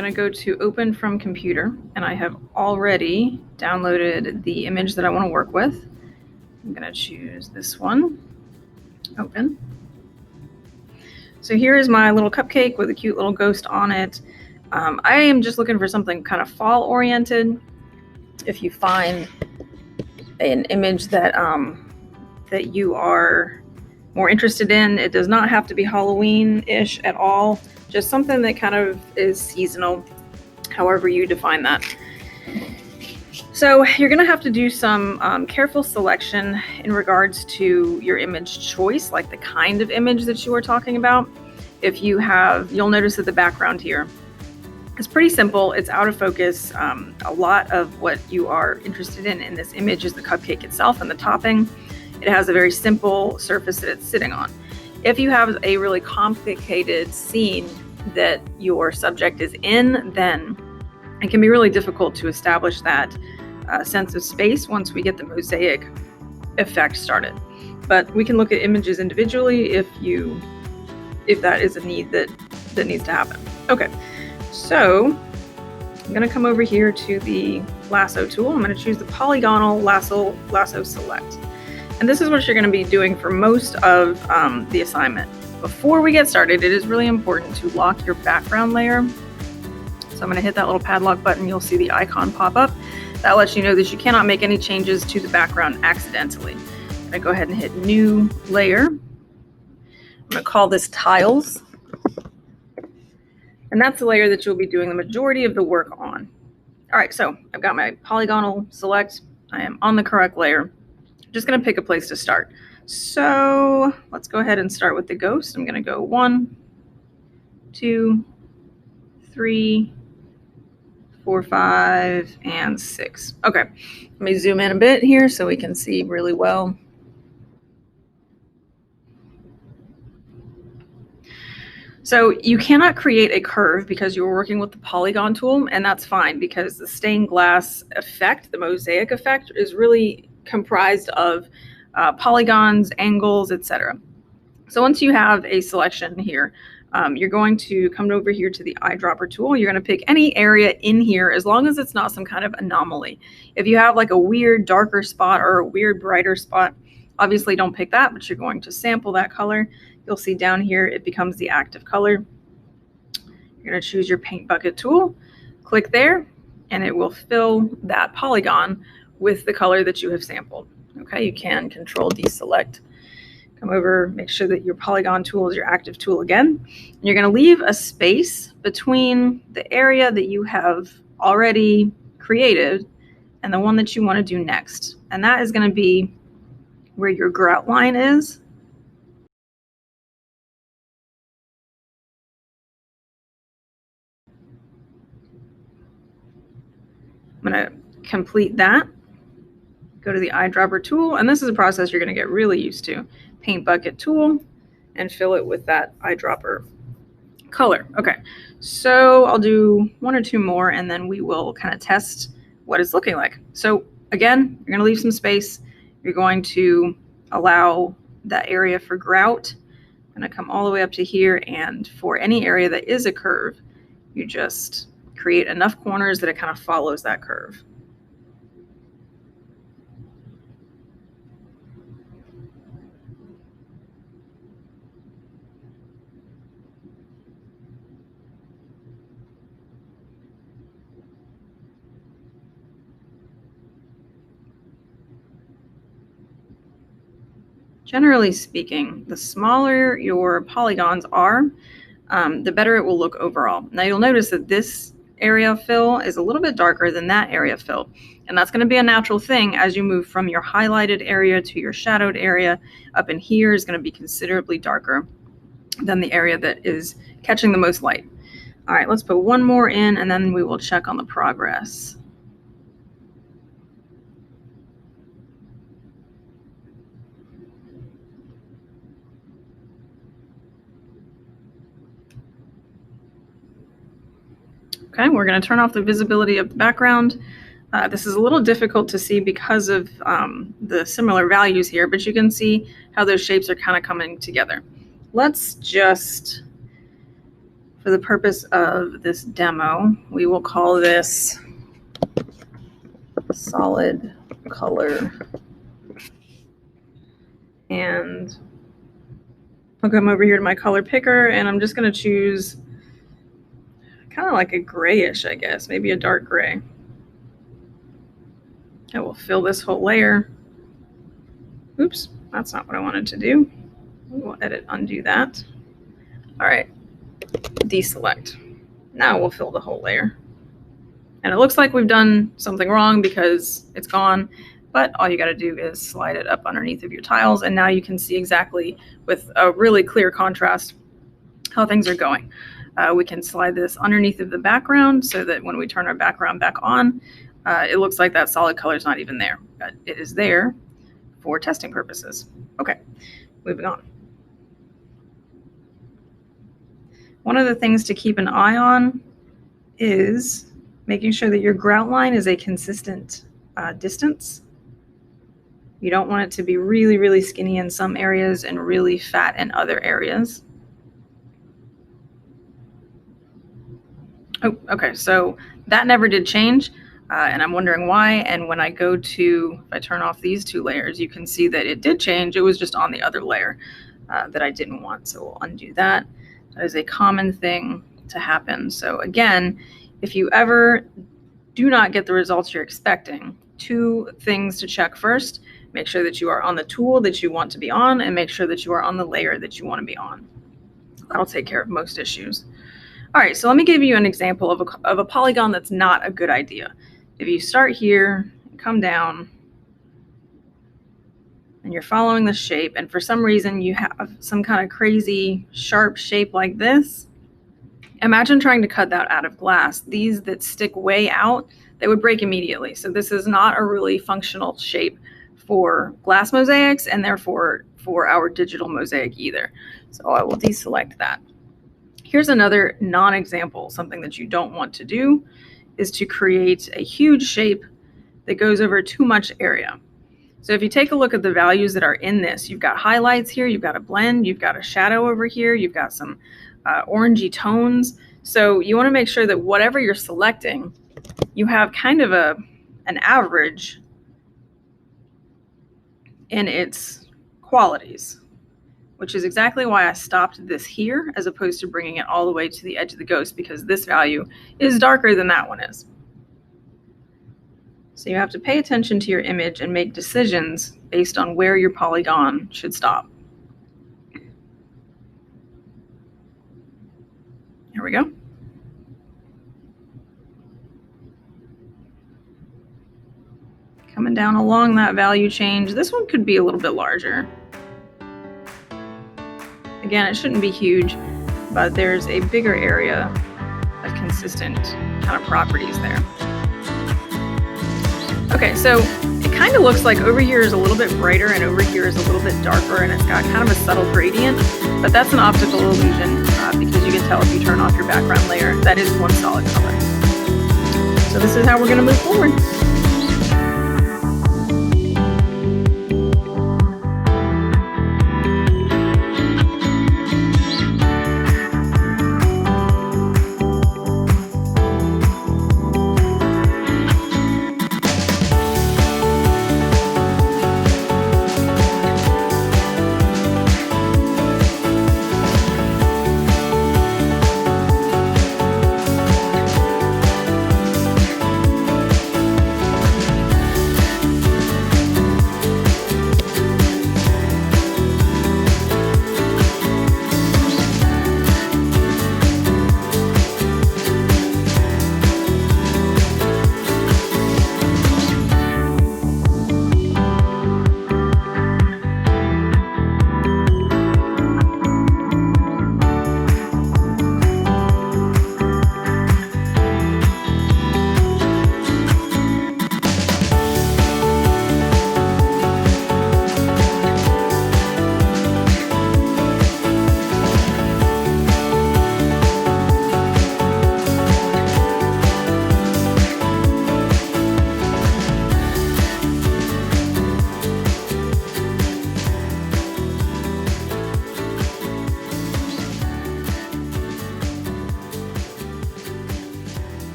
going to go to open from computer, and I have already downloaded the image that I want to work with. I'm going to choose this one, open. So here is my little cupcake with a cute little ghost on it. I am just looking for something kind of fall oriented. If you find an image that that you are more interested in, it does not have to be Halloween-ish at all. Just something that kind of is seasonal, however you define that. So you're going to have to do some careful selection in regards to your image choice, like the kind of image that you are talking about. If you have, you'll notice that the background here is pretty simple. It's out of focus. A lot of what you are interested in this image is the cupcake itself and the topping. It has a very simple surface that it's sitting on. If you have a really complicated scene that your subject is in, then it can be really difficult to establish that sense of space once we get the mosaic effect started. But we can look at images individually if that is a need that needs to happen. Okay, so I'm going to come over here to the lasso tool. I'm going to choose the polygonal lasso select. And this is what you're going to be doing for most of the assignment. Before we get started, it is really important to lock your background layer. So I'm going to hit that little padlock button. You'll see the icon pop up. That lets you know that you cannot make any changes to the background accidentally. I'm going to go ahead and hit new layer. I'm going to call this tiles. And that's the layer that you'll be doing the majority of the work on. All right, so I've got my polygonal select. I am on the correct layer. I'm just going to pick a place to start. So let's go ahead and start with the ghost. I'm going to go 1, 2, 3, 4, 5, and 6. Okay, let me zoom in a bit here so we can see really well. So you cannot create a curve because you're working with the polygon tool, and that's fine because the stained glass effect, the mosaic effect, is really comprised of polygons, angles, etc. So once you have a selection here, you're going to come over here to the eyedropper tool. You're going to pick any area in here as long as it's not some kind of anomaly. If you have like a weird darker spot or a weird brighter spot, obviously don't pick that, but you're going to sample that color. You'll see down here it becomes the active color. You're going to choose your paint bucket tool, click there, and it will fill that polygon with the color that you have sampled. Okay, you can Control deselect. Come over, make sure that your polygon tool is your active tool again. And you're going to leave a space between the area that you have already created and the one that you want to do next. And that is going to be where your grout line is. I'm going to complete that. Go to the eyedropper tool, and this is a process you're going to get really used to. Paint bucket tool, and fill it with that eyedropper color. Okay, so I'll do 1 or 2 more, and then we will kind of test what it's looking like. So again, you're going to leave some space. You're going to allow that area for grout. I'm going to come all the way up to here, and for any area that is a curve, you just create enough corners that it kind of follows that curve. Generally speaking, the smaller your polygons are, the better it will look overall. Now you'll notice that this area fill is a little bit darker than that area fill. And that's going to be a natural thing as you move from your highlighted area to your shadowed area. Up in here is going to be considerably darker than the area that is catching the most light. All right, let's put 1 more in, and then we will check on the progress. Okay, we're going to turn off the visibility of the background. This is a little difficult to see because of the similar values here, but you can see how those shapes are kind of coming together. Let's just For the purpose of this demo, we will call this solid color. And I'll come over here to my color picker, and I'm just going to choose kind of like a grayish, I guess, maybe a dark gray. I will fill this whole layer. Oops, that's not what I wanted to do. We'll edit, undo that. All right, deselect. Now we'll fill the whole layer. And it looks like we've done something wrong because it's gone, but all you got to do is slide it up underneath of your tiles, and now you can see exactly with a really clear contrast how things are going. We can slide this underneath of the background so that when we turn our background back on, it looks like that solid color is not even there, but it is there for testing purposes. Okay, moving on. One of the things to keep an eye on is making sure that your grout line is a consistent distance. You don't want it to be really, really skinny in some areas and really fat in other areas. Oh, okay, so that never did change, and I'm wondering why. And when I go to, if I turn off these two layers, you can see that it did change. It was just on the other layer that I didn't want, so we'll undo that. That is a common thing to happen. So again, if you ever do not get the results you're expecting, two things to check first. Make sure that you are on the tool that you want to be on, and make sure that you are on the layer that you want to be on. That'll take care of most issues. All right, so let me give you an example of a polygon that's not a good idea. If you start here, come down, and you're following the shape, and for some reason you have some kind of crazy sharp shape like this, imagine trying to cut that out of glass. These that stick way out, they would break immediately. So this is not a really functional shape for glass mosaics, and therefore for our digital mosaic either. So I will deselect that. Here's another non-example. Something that you don't want to do is to create a huge shape that goes over too much area. So if you take a look at the values that are in this, you've got highlights here, you've got a blend, you've got a shadow over here, you've got some orangey tones. So you want to make sure that whatever you're selecting, you have kind of an average in its qualities, which is exactly why I stopped this here as opposed to bringing it all the way to the edge of the ghost, because this value is darker than that one is. So you have to pay attention to your image and make decisions based on where your polygon should stop. Here we go. Coming down along that value change, this one could be a little bit larger. Again, it shouldn't be huge, but there's a bigger area of consistent kind of properties there. Okay, so it kind of looks like over here is a little bit brighter and over here is a little bit darker, and it's got kind of a subtle gradient, but that's an optical illusion because you can tell if you turn off your background layer, that is one solid color. So this is how we're going to move forward.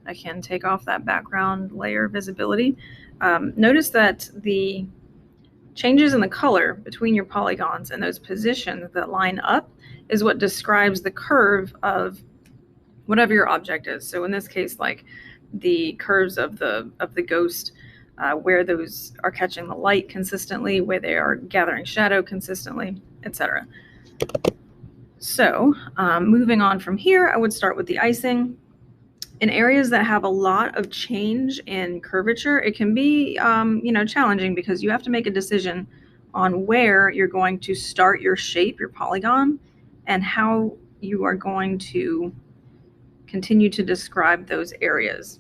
I can take off that background layer visibility. Notice that the changes in the color between your polygons and those positions that line up is what describes the curve of whatever your object is. So in this case, like the curves of the ghost, where those are catching the light consistently, where they are gathering shadow consistently, etc. So moving on from here, I would start with the icing. In areas that have a lot of change in curvature, it can be challenging because you have to make a decision on where you're going to start your shape, your polygon, and how you are going to continue to describe those areas.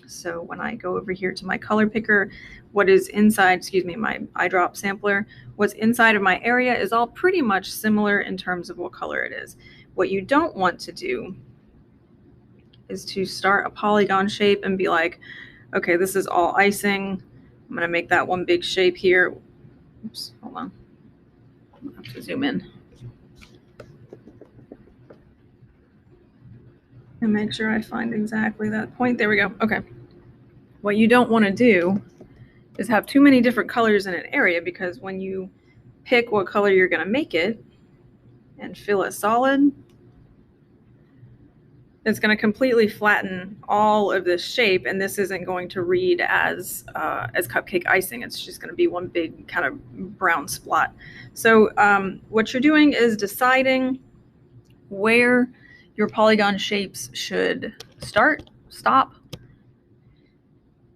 So when I go over here to my color picker, what is inside, my eyedrop sampler, what's inside of my area is all pretty much similar in terms of what color it is. What you don't want to do is to start a polygon shape and be like, okay, this is all icing. I'm going to make that one big shape here. Oops, hold on. I have to zoom in and make sure I find exactly that point. There we go. Okay. What you don't want to do is have too many different colors in an area, because when you pick what color you're going to make it and fill it solid, it's going to completely flatten all of this shape, and this isn't going to read as cupcake icing. It's just going to be one big kind of brown spot. So what you're doing is deciding where your polygon shapes should start, stop,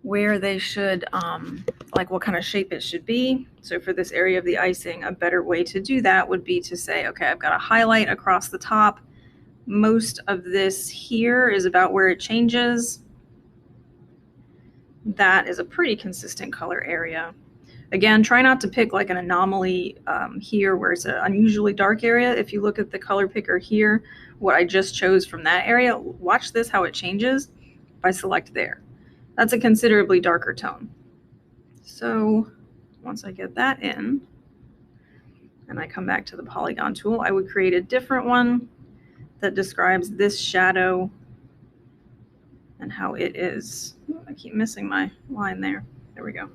where they should, like what kind of shape it should be. So for this area of the icing, a better way to do that would be to say, okay, I've got a highlight across the top. Most of this here is about where it changes. That is a pretty consistent color area. Again, try not to pick like an anomaly here where it's an unusually dark area. If you look at the color picker here, what I just chose from that area, watch this, how it changes if I select there. That's a considerably darker tone. So once I get that in and I come back to the polygon tool, I would create a different one that describes this shadow and how it is. Oh, I keep missing my line there. There we go.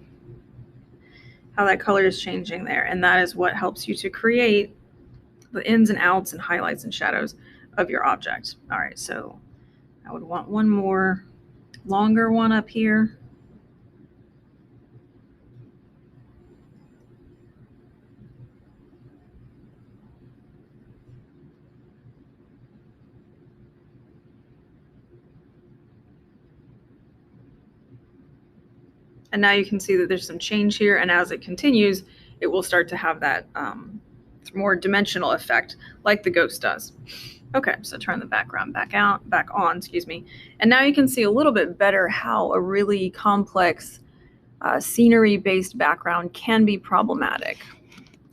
How that color is changing there. And that is what helps you to create the ins and outs and highlights and shadows of your object. All right, so I would want one more longer one up here. And now you can see that there's some change here, and as it continues, it will start to have that more dimensional effect like the ghost does. Okay, so turn the background back on, and now you can see a little bit better how a really complex scenery-based background can be problematic.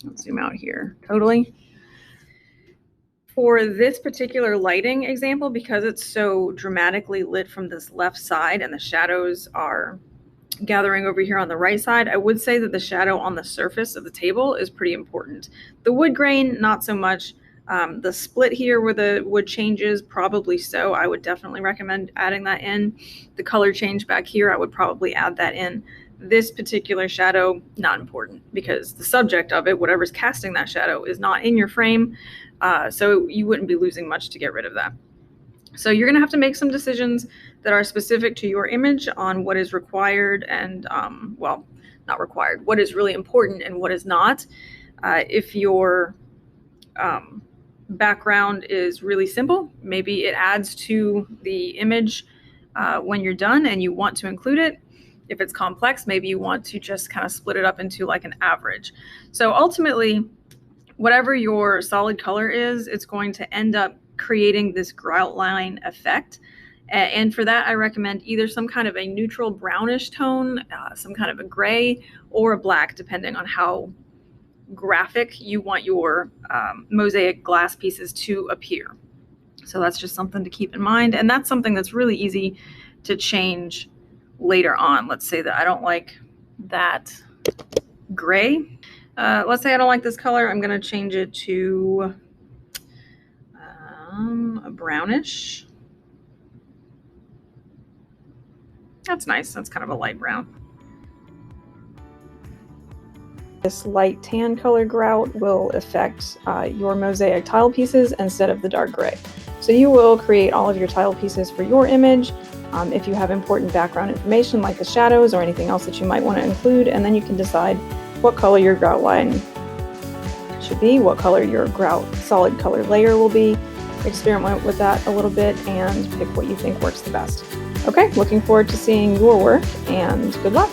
Let's zoom out here totally. For this particular lighting example, because it's so dramatically lit from this left side and the shadows are gathering over here on the right side, I would say that the shadow on the surface of the table is pretty important. The wood grain, not so much. The split here where the wood changes, probably so. I would definitely recommend adding that in. The color change back here, I would probably add that in. This particular shadow, not important, because the subject of it, whatever's casting that shadow, is not in your frame. So you wouldn't be losing much to get rid of that. So you're going to have to make some decisions that are specific to your image on what is required and, well, not required, what is really important and what is not. If your background is really simple, maybe it adds to the image when you're done and you want to include it. If it's complex, maybe you want to just kind of split it up into like an average. So ultimately, whatever your solid color is, it's going to end up creating this grout line effect. And for that, I recommend either some kind of a neutral brownish tone, some kind of a gray, or a black, depending on how graphic you want your mosaic glass pieces to appear. So that's just something to keep in mind. And that's something that's really easy to change later on. Let's say that I don't like that gray. Let's say I don't like this color. I'm going to change it to a brownish. That's nice. That's kind of a light brown. This light tan color grout will affect your mosaic tile pieces instead of the dark gray. So you will create all of your tile pieces for your image if you have important background information like the shadows or anything else that you might want to include, and then you can decide what color your grout line should be, what color your grout solid color layer will be. Experiment with that a little bit and pick what you think works the best. Okay, looking forward to seeing your work, and good luck.